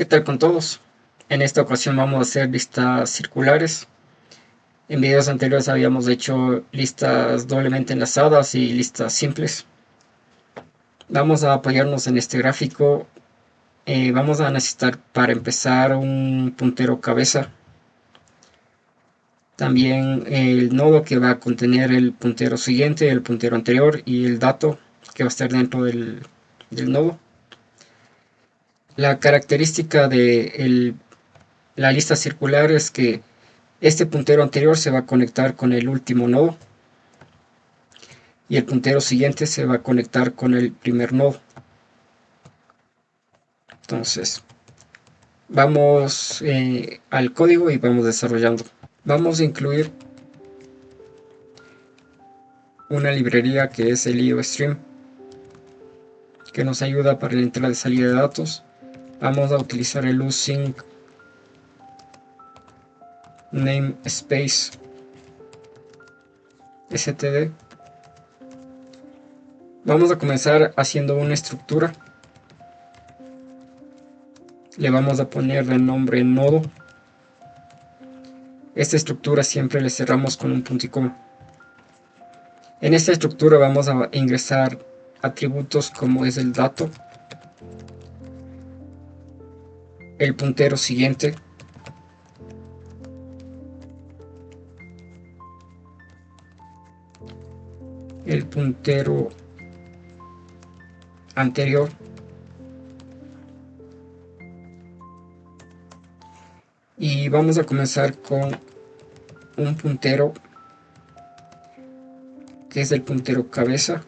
¿Qué tal con todos? En esta ocasión vamos a hacer listas circulares. En videos anteriores habíamos hecho listas doblemente enlazadas y listas simples. Vamos a apoyarnos en este gráfico. Vamos a necesitar para empezar un puntero cabeza. También el nodo que va a contener el puntero siguiente, el puntero anterior y el dato que va a estar dentro del nodo. La característica de la lista circular es que este puntero anterior se va a conectar con el último nodo y el puntero siguiente se va a conectar con el primer nodo. Entonces, vamos al código y vamos desarrollando. Vamos a incluir una librería que es el IOStream, que nos ayuda para la entrada y salida de datos. Vamos a utilizar el using namespace std. Vamos a comenzar haciendo una estructura. Le vamos a poner de nombre nodo. Esta estructura siempre le cerramos con un punto y coma. En esta estructura vamos a ingresar atributos como es el dato, el puntero siguiente, el puntero anterior y vamos a comenzar con un puntero que es el puntero cabeza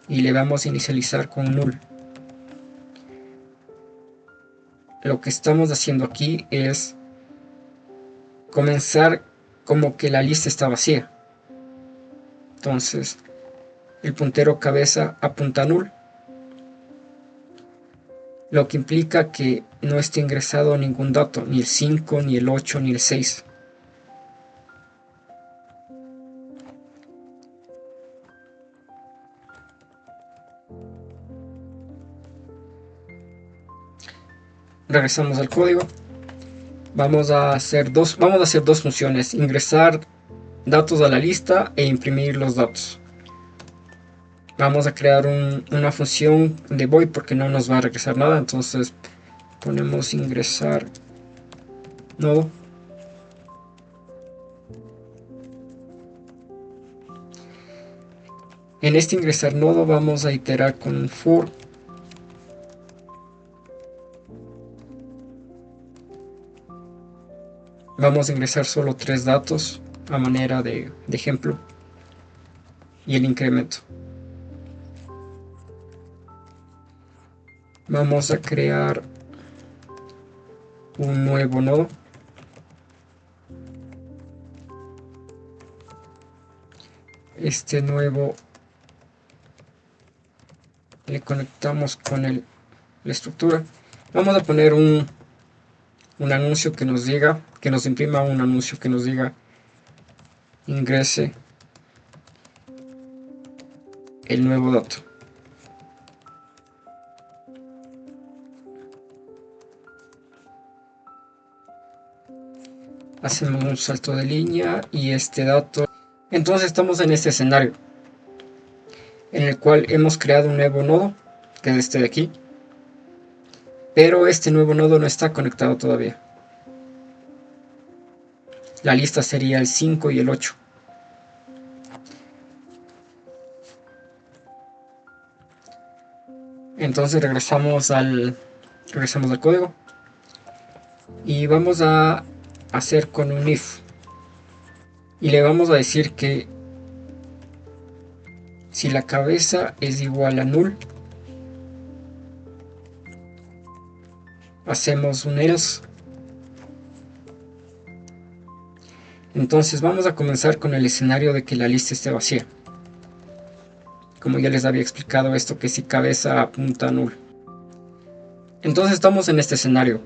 y le vamos a inicializar con null. Lo que estamos haciendo aquí es comenzar como que la lista está vacía. Entonces el puntero cabeza apunta a null, lo que implica que no esté ingresado ningún dato, ni el 5, ni el 8, ni el 6. Regresamos al código. Vamos a hacer dos funciones: ingresar datos a la lista e imprimir los datos. Vamos a crear una función de void porque no nos va a regresar nada, entonces ponemos ingresar nodo. En este ingresar nodo vamos a iterar con un for. Vamos a ingresar solo 3 datos a manera de ejemplo y el incremento. Vamos a crear un nuevo nodo. Este nuevo le conectamos con la estructura. Vamos a poner un anuncio que nos diga, que nos imprima un anuncio que nos diga ingrese el nuevo dato. Hacemos un salto de línea y este dato. Entonces estamos en este escenario en el cual hemos creado un nuevo nodo, que es este de aquí, pero este nuevo nodo no está conectado todavía. La lista sería el 5 y el 8. Entonces regresamos al código y vamos a hacer con un if y le vamos a decir que si la cabeza es igual a null, hacemos un else. Entonces vamos a comenzar con el escenario de que la lista esté vacía. Como ya les había explicado esto, que si cabeza apunta a null. Entonces estamos en este escenario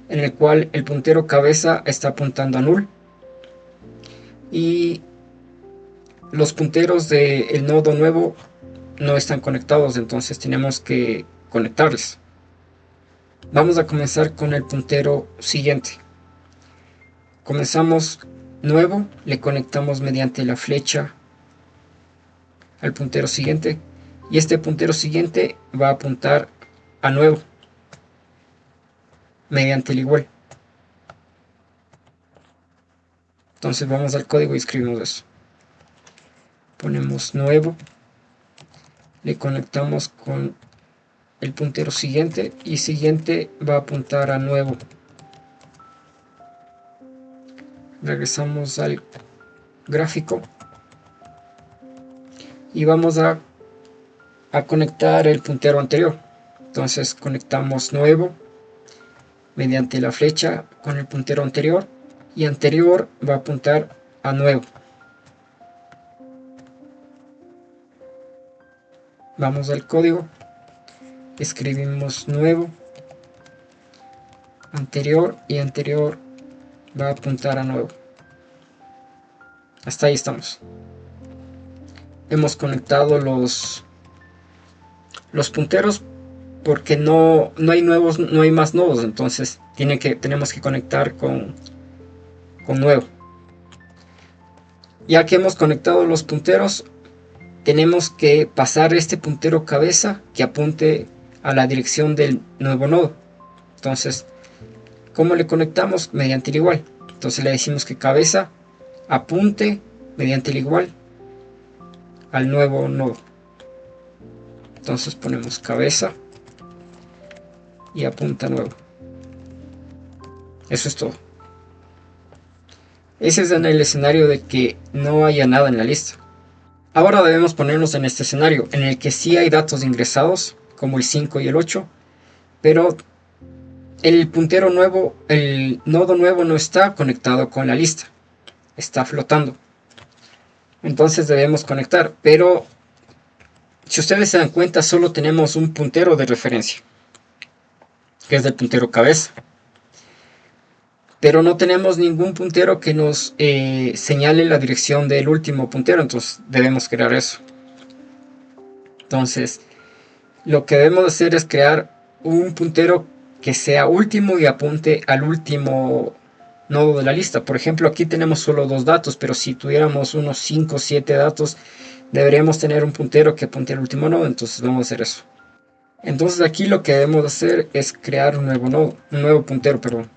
en el cual el puntero cabeza está apuntando a null y los punteros del nodo nuevo no están conectados, entonces tenemos que conectarles. Vamos a comenzar con el puntero siguiente. Comenzamos nuevo, le conectamos mediante la flecha al puntero siguiente y este puntero siguiente va a apuntar a nuevo mediante el igual. Entonces vamos al código y escribimos eso. Ponemos nuevo, le conectamos con el puntero siguiente y siguiente va a apuntar a nuevo. Regresamos al gráfico y vamos a conectar el puntero anterior. Entonces conectamos nuevo mediante la flecha con el puntero anterior y anterior va a apuntar a nuevo. Vamos al código, escribimos nuevo, anterior y anterior va a apuntar a nuevo. Hasta ahí estamos. Hemos conectado los punteros porque no hay nuevos, no hay más nodos, entonces tenemos que conectar con nuevo. Ya que hemos conectado los punteros, tenemos que pasar este puntero cabeza que apunte a la dirección del nuevo nodo. Entonces, ¿cómo le conectamos? Mediante el igual. Entonces le decimos que cabeza apunte mediante el igual al nuevo nodo. Entonces ponemos cabeza y apunta nuevo. Eso es todo. Ese es en el escenario de que no haya nada en la lista. Ahora debemos ponernos en este escenario en el que sí hay datos ingresados, como el 5 y el 8, pero el puntero nuevo, el nodo nuevo no está conectado con la lista, está flotando. Entonces debemos conectar, pero si ustedes se dan cuenta, solo tenemos un puntero de referencia, que es del puntero cabeza. Pero no tenemos ningún puntero que nos señale la dirección del último puntero, entonces debemos crear eso. Entonces, lo que debemos hacer es crear un puntero que sea último y apunte al último nodo de la lista. Por ejemplo, aquí tenemos solo 2 datos, pero si tuviéramos unos 5 o 7 datos, deberíamos tener un puntero que apunte al último nodo, entonces vamos a hacer eso. Entonces aquí lo que debemos hacer es crear un nuevo nodo, un nuevo puntero, perdón.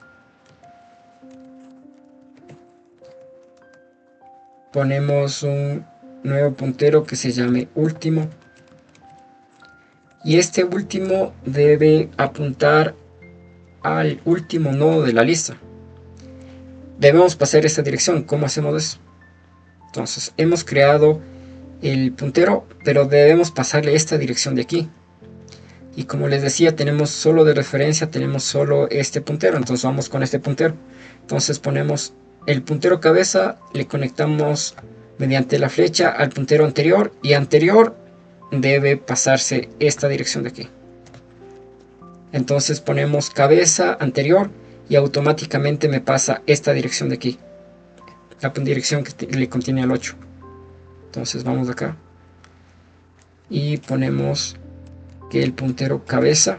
Ponemos un nuevo puntero que se llame último y este último debe apuntar al último nodo de la lista. Debemos pasar esta dirección. ¿Cómo hacemos eso? Entonces hemos creado el puntero, pero debemos pasarle esta dirección de aquí. Y como les decía, tenemos solo de referencia, tenemos solo este puntero, entonces vamos con este puntero. Entonces ponemos el puntero cabeza, le conectamos mediante la flecha al puntero anterior y anterior debe pasarse esta dirección de aquí. Entonces ponemos cabeza anterior y automáticamente me pasa esta dirección de aquí, la dirección que le contiene al 8. Entonces vamos acá y ponemos que el puntero cabeza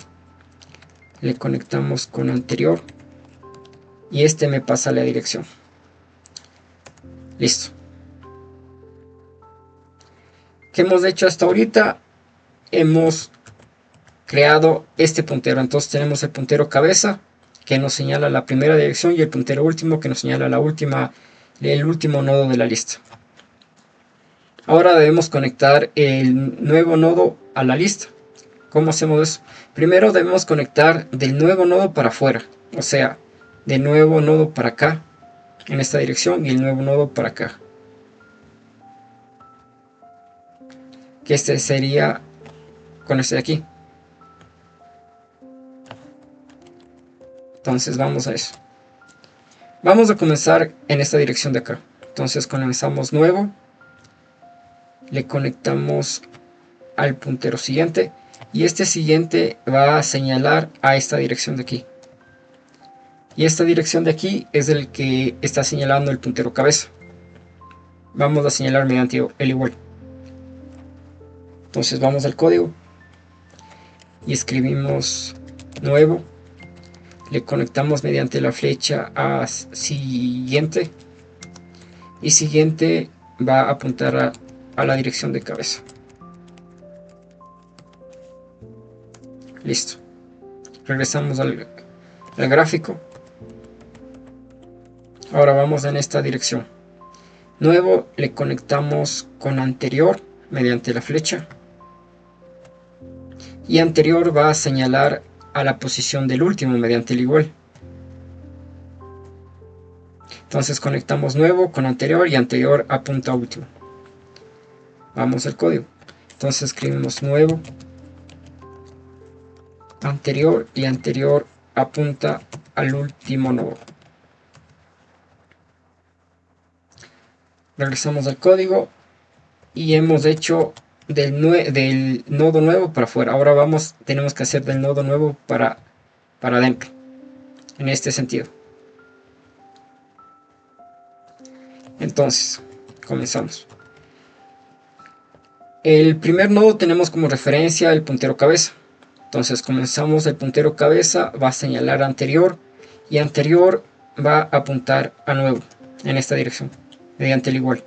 le conectamos con anterior y este me pasa la dirección. Listo. ¿Qué hemos hecho hasta ahorita? Hemos creado este puntero. Entonces tenemos el puntero cabeza que nos señala la primera dirección y el puntero último que nos señala el último nodo de la lista. Ahora debemos conectar el nuevo nodo a la lista. ¿Cómo hacemos eso? Primero debemos conectar del nuevo nodo para afuera, o sea, del nuevo nodo para acá, en esta dirección, y el nuevo nodo para acá. Que este sería con este de aquí. Entonces vamos a eso. Vamos a comenzar en esta dirección de acá. Entonces comenzamos nuevo, le conectamos al puntero siguiente y este siguiente va a señalar a esta dirección de aquí. Y esta dirección de aquí es el que está señalando el puntero cabeza. Vamos a señalar mediante el igual. Entonces vamos al código y escribimos nuevo, le conectamos mediante la flecha a siguiente, y siguiente va a apuntar a la dirección de cabeza. Listo. Regresamos al gráfico. Ahora vamos en esta dirección. Nuevo, le conectamos con anterior mediante la flecha, y anterior va a señalar a la posición del último mediante el igual. Entonces conectamos nuevo con anterior, y anterior apunta a último. Vamos al código. Entonces escribimos nuevo, anterior, y anterior apunta al último nodo. Regresamos al código y hemos hecho del nodo nuevo para afuera. Ahora tenemos que hacer del nodo nuevo para adentro, en este sentido. Entonces, comenzamos. El primer nodo tenemos como referencia el puntero cabeza. Entonces comenzamos, el puntero cabeza va a señalar anterior, y anterior va a apuntar a nuevo en esta dirección mediante el igual.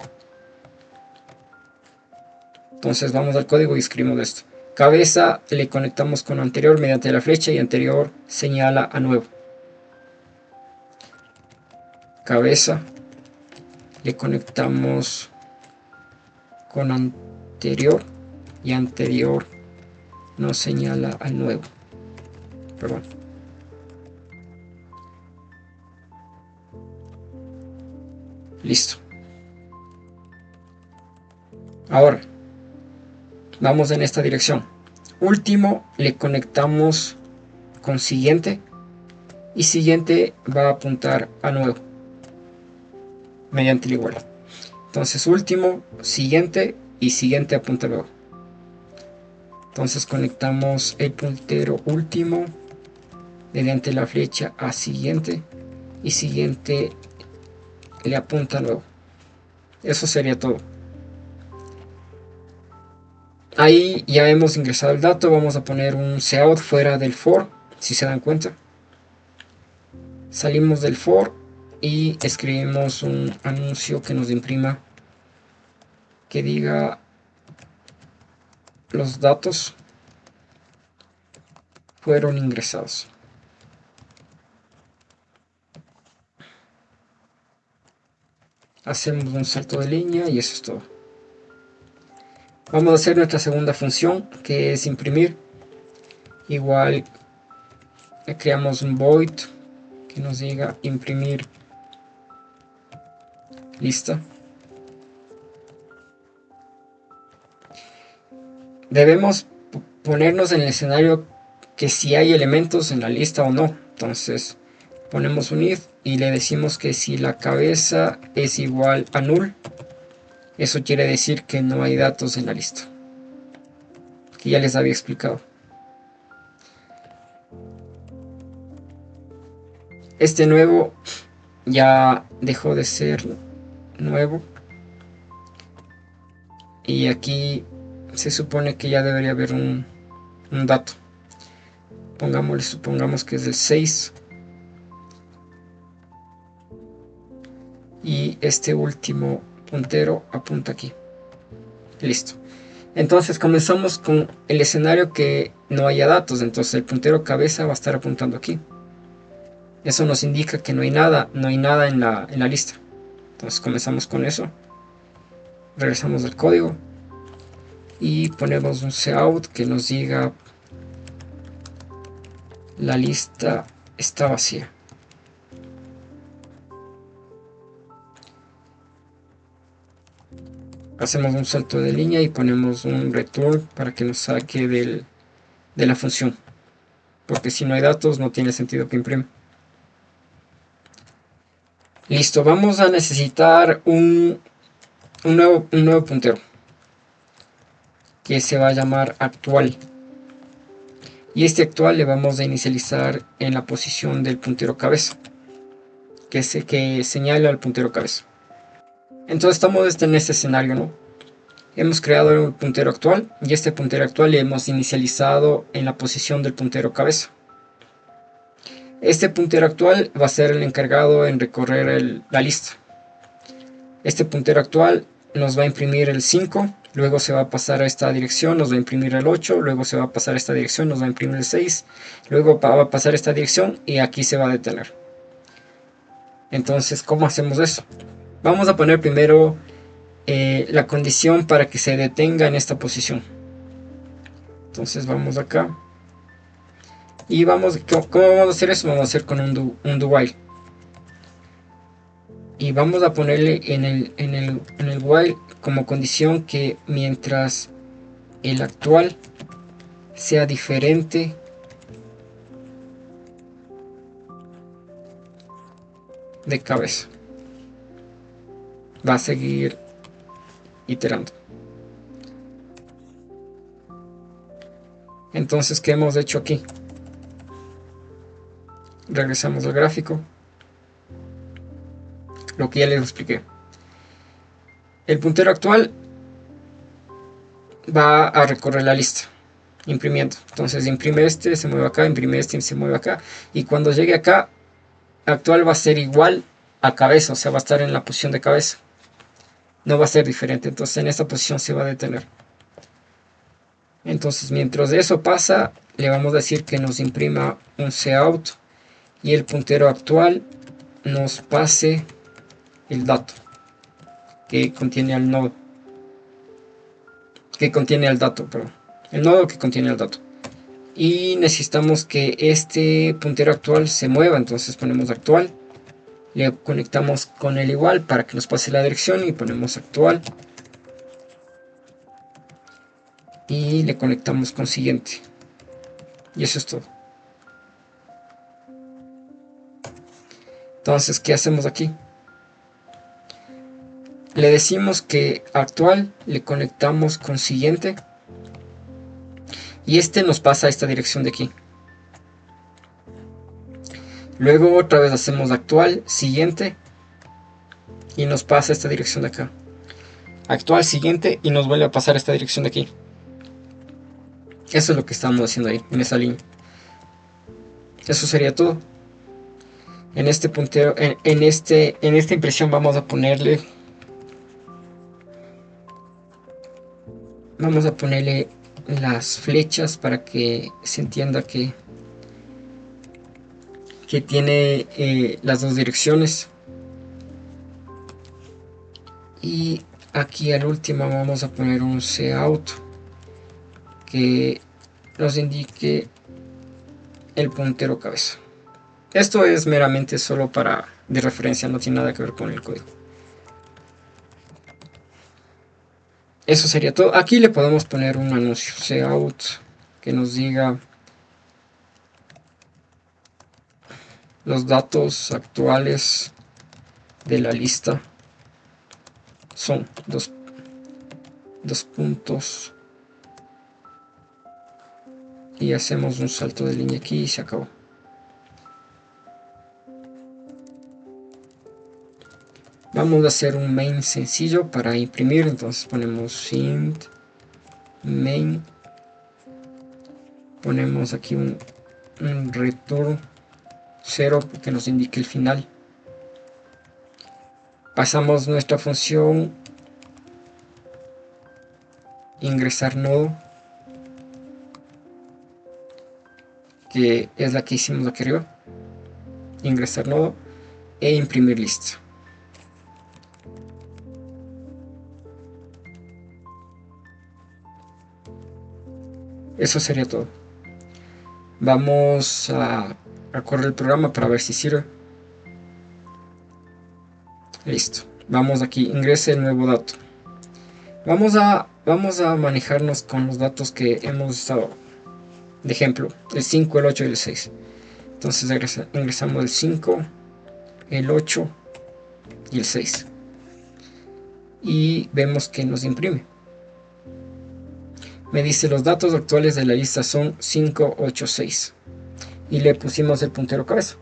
Entonces vamos al código y escribimos esto. Cabeza le conectamos con anterior mediante la flecha, y anterior señala a nuevo. Cabeza le conectamos con anterior, y anterior nos señala al nuevo. Perdón. Listo. Ahora vamos en esta dirección. Último le conectamos con siguiente, y siguiente va a apuntar a nuevo mediante el igual. Entonces último, siguiente, y siguiente apunta a nuevo. Entonces conectamos el puntero último mediante la flecha a siguiente, y siguiente le apunta a nuevo. Eso sería todo. Ahí ya hemos ingresado el dato. Vamos a poner un cout fuera del for, si se dan cuenta. Salimos del for y escribimos un anuncio que nos imprima, que diga los datos fueron ingresados. Hacemos un salto de línea y eso es todo. Vamos a hacer nuestra segunda función, que es imprimir. Igual creamos un void que nos diga imprimir lista. Debemos ponernos en el escenario que si hay elementos en la lista o no. Entonces ponemos un if y le decimos que si la cabeza es igual a null, eso quiere decir que no hay datos en la lista, que ya les había explicado. Este nuevo ya dejó de ser nuevo, y aquí se supone que ya debería haber un dato. Supongamos que es el 6, y este último puntero apunta aquí. Listo. Entonces comenzamos con el escenario que no haya datos. Entonces el puntero cabeza va a estar apuntando aquí. Eso nos indica que no hay nada en la lista. Entonces comenzamos con eso. Regresamos al código y ponemos un cout que nos diga la lista está vacía. Hacemos un salto de línea y ponemos un return para que nos saque de la función, porque si no hay datos no tiene sentido que imprima. Listo, vamos a necesitar un nuevo puntero que se va a llamar actual, y este actual le vamos a inicializar en la posición del puntero cabeza, que señala al puntero cabeza. Entonces estamos en este escenario, ¿no? Hemos creado un puntero actual, y este puntero actual le hemos inicializado en la posición del puntero cabeza. Este puntero actual va a ser el encargado en recorrer la lista. Este puntero actual nos va a imprimir el 5, luego se va a pasar a esta dirección, nos va a imprimir el 8, luego se va a pasar a esta dirección, nos va a imprimir el 6, luego va a pasar a esta dirección y aquí se va a detener. Entonces, ¿cómo hacemos eso? Vamos a poner primero la condición para que se detenga en esta posición. Entonces vamos acá y vamos, ¿cómo vamos a hacer eso? Vamos a hacer con un do while. Y vamos a ponerle en el while como condición que mientras el actual sea diferente de cabeza, va a seguir iterando. Entonces, ¿qué hemos hecho aquí? Regresamos al gráfico, lo que ya les expliqué. El puntero actual va a recorrer la lista imprimiendo. Entonces imprime este, se mueve acá, imprime este y se mueve acá. Y cuando llegue acá, actual va a ser igual a cabeza, o sea, va a estar en la posición de cabeza. No va a ser diferente, entonces en esta posición se va a detener. Entonces mientras eso pasa, le vamos a decir que nos imprima un cout y el puntero actual nos pase el dato que contiene al nodo. Que contiene el dato, perdón. El nodo que contiene el dato. Y necesitamos que este puntero actual se mueva, entonces ponemos actual. Le conectamos con el igual para que nos pase la dirección y ponemos actual. Y le conectamos con siguiente. Y eso es todo. Entonces, ¿qué hacemos aquí? Le decimos que actual le conectamos con siguiente. Y este nos pasa a esta dirección de aquí. Luego otra vez hacemos actual, siguiente. Y nos pasa a esta dirección de acá. Actual, siguiente y nos vuelve a pasar a esta dirección de aquí. Eso es lo que estamos haciendo ahí, en esa línea. Eso sería todo. En este puntero, en esta impresión vamos a ponerle las flechas para que se entienda que tiene las dos direcciones. Y aquí al último vamos a poner un cout que nos indique el puntero cabeza. Esto es meramente solo de referencia, no tiene nada que ver con el código. Eso sería todo. Aquí le podemos poner un anuncio, cout, que nos diga los datos actuales de la lista son dos puntos y hacemos un salto de línea aquí y se acabó. Vamos a hacer un main sencillo para imprimir, entonces ponemos int main, ponemos aquí un return 0 que nos indique el final. Pasamos nuestra función ingresar nodo, que es la que hicimos aquí arriba, ingresar nodo e imprimir lista. Eso sería todo. Vamos a correr el programa para ver si sirve. Listo. Vamos aquí, ingrese el nuevo dato. Vamos a manejarnos con los datos que hemos estado. De ejemplo, el 5, el 8 y el 6. Entonces ingresamos el 5, el 8 y el 6. Y vemos que nos imprime. Me dice los datos actuales de la lista son 5, 8, 6. Y le pusimos el puntero cabeza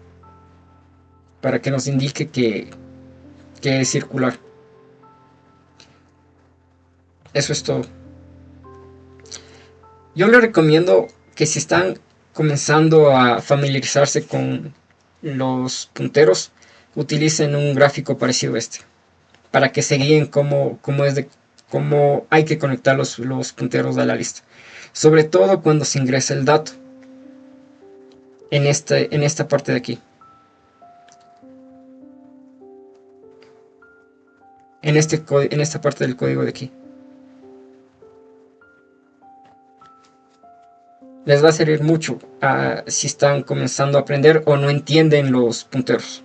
para que nos indique que es circular. Eso es todo. Yo les recomiendo que si están comenzando a familiarizarse con los punteros, utilicen un gráfico parecido a este, para que se guíen cómo hay que conectar los punteros a la lista. Sobre todo cuando se ingresa el dato en esta parte de aquí. En esta parte del código de aquí. Les va a servir mucho si están comenzando a aprender o no entienden los punteros.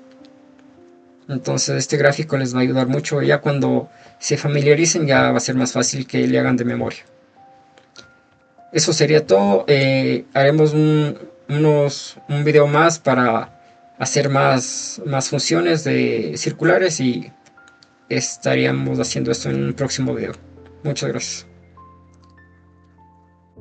Entonces este gráfico les va a ayudar mucho. Ya cuando se familiaricen ya va a ser más fácil que le hagan de memoria. Eso sería todo. Haremos un video más para hacer más funciones de circulares y estaríamos haciendo esto en un próximo video. Muchas gracias.